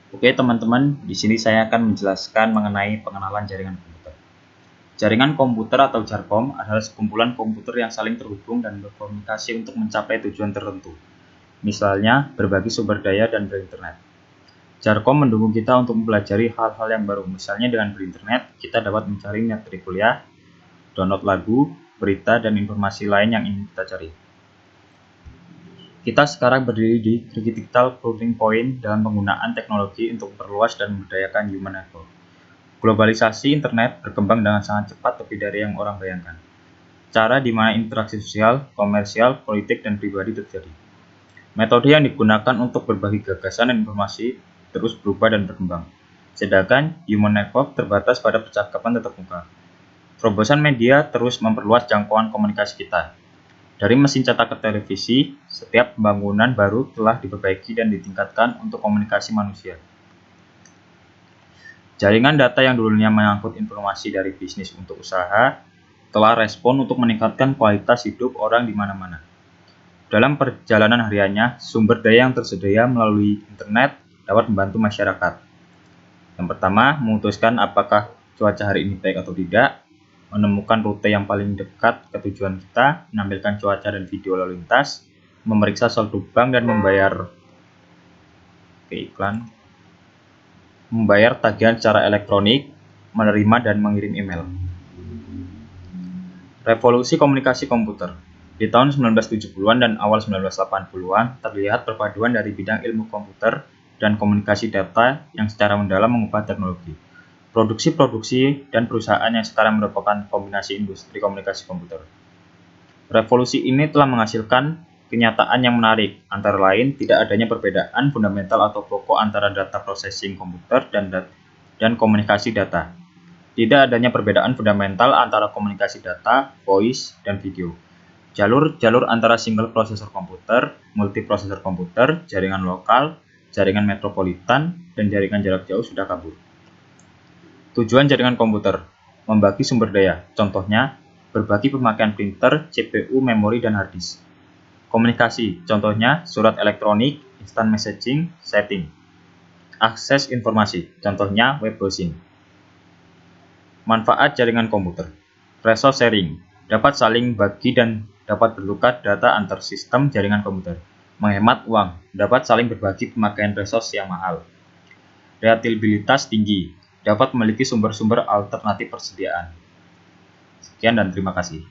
Oke teman-teman, di sini saya akan menjelaskan mengenai pengenalan jaringan komputer. Jaringan komputer atau JARCOM adalah sekumpulan komputer yang saling terhubung dan berkomunikasi untuk mencapai tujuan tertentu. Misalnya, berbagi sumber daya dan berinternet. JARCOM mendukung kita untuk mempelajari hal-hal yang baru. Misalnya dengan berinternet, kita dapat mencari materi kuliah, download lagu, berita, dan informasi lain yang ingin kita cari. Kita sekarang berdiri di critical turning point dalam penggunaan teknologi untuk memperluas dan memberdayakan human network. Globalisasi internet berkembang dengan sangat cepat lebih dari yang orang bayangkan. Cara di mana interaksi sosial, komersial, politik, dan pribadi terjadi. Metode yang digunakan untuk berbagi gagasan dan informasi terus berubah dan berkembang. Sedangkan human network terbatas pada percakapan tatap muka. Terobosan media terus memperluas jangkauan komunikasi kita. Dari mesin cetak ke televisi, setiap pembangunan baru telah diperbaiki dan ditingkatkan untuk komunikasi manusia. Jaringan data yang dulunya mengangkut informasi dari bisnis untuk usaha, telah respon untuk meningkatkan kualitas hidup orang di mana-mana. Dalam perjalanan hariannya, sumber daya yang tersedia melalui internet dapat membantu masyarakat. Yang pertama, memutuskan apakah cuaca hari ini baik atau tidak, menemukan rute yang paling dekat ke tujuan kita, menampilkan cuaca dan video lalu lintas, memeriksa saldo bank dan membayar tagihan secara elektronik, menerima dan mengirim email. Revolusi komunikasi komputer. Di tahun 1970-an dan awal 1980-an, terlihat perpaduan dari bidang ilmu komputer dan komunikasi data yang secara mendalam mengubah teknologi. Produksi dan perusahaan yang sekarang merupakan kombinasi industri komunikasi komputer. Revolusi ini telah menghasilkan kenyataan yang menarik, antara lain tidak adanya perbedaan fundamental atau pokok antara data processing komputer dan komunikasi data. Tidak adanya perbedaan fundamental antara komunikasi data, voice, dan video. Jalur antara single prosesor komputer, multiprosesor komputer, jaringan lokal, jaringan metropolitan, dan jaringan jarak jauh sudah kabur. Tujuan jaringan komputer, membagi sumber daya, contohnya, berbagi pemakaian printer, CPU, memori, dan hard disk. Komunikasi, contohnya, surat elektronik, instant messaging, chatting. Akses informasi, contohnya, web browsing. Manfaat jaringan komputer, resource sharing, dapat saling bagi dan dapat bertukar data antar sistem jaringan komputer. Menghemat uang, dapat saling berbagi pemakaian resource yang mahal. Reliabilitas tinggi, dapat memiliki sumber-sumber alternatif persediaan. Sekian dan terima kasih.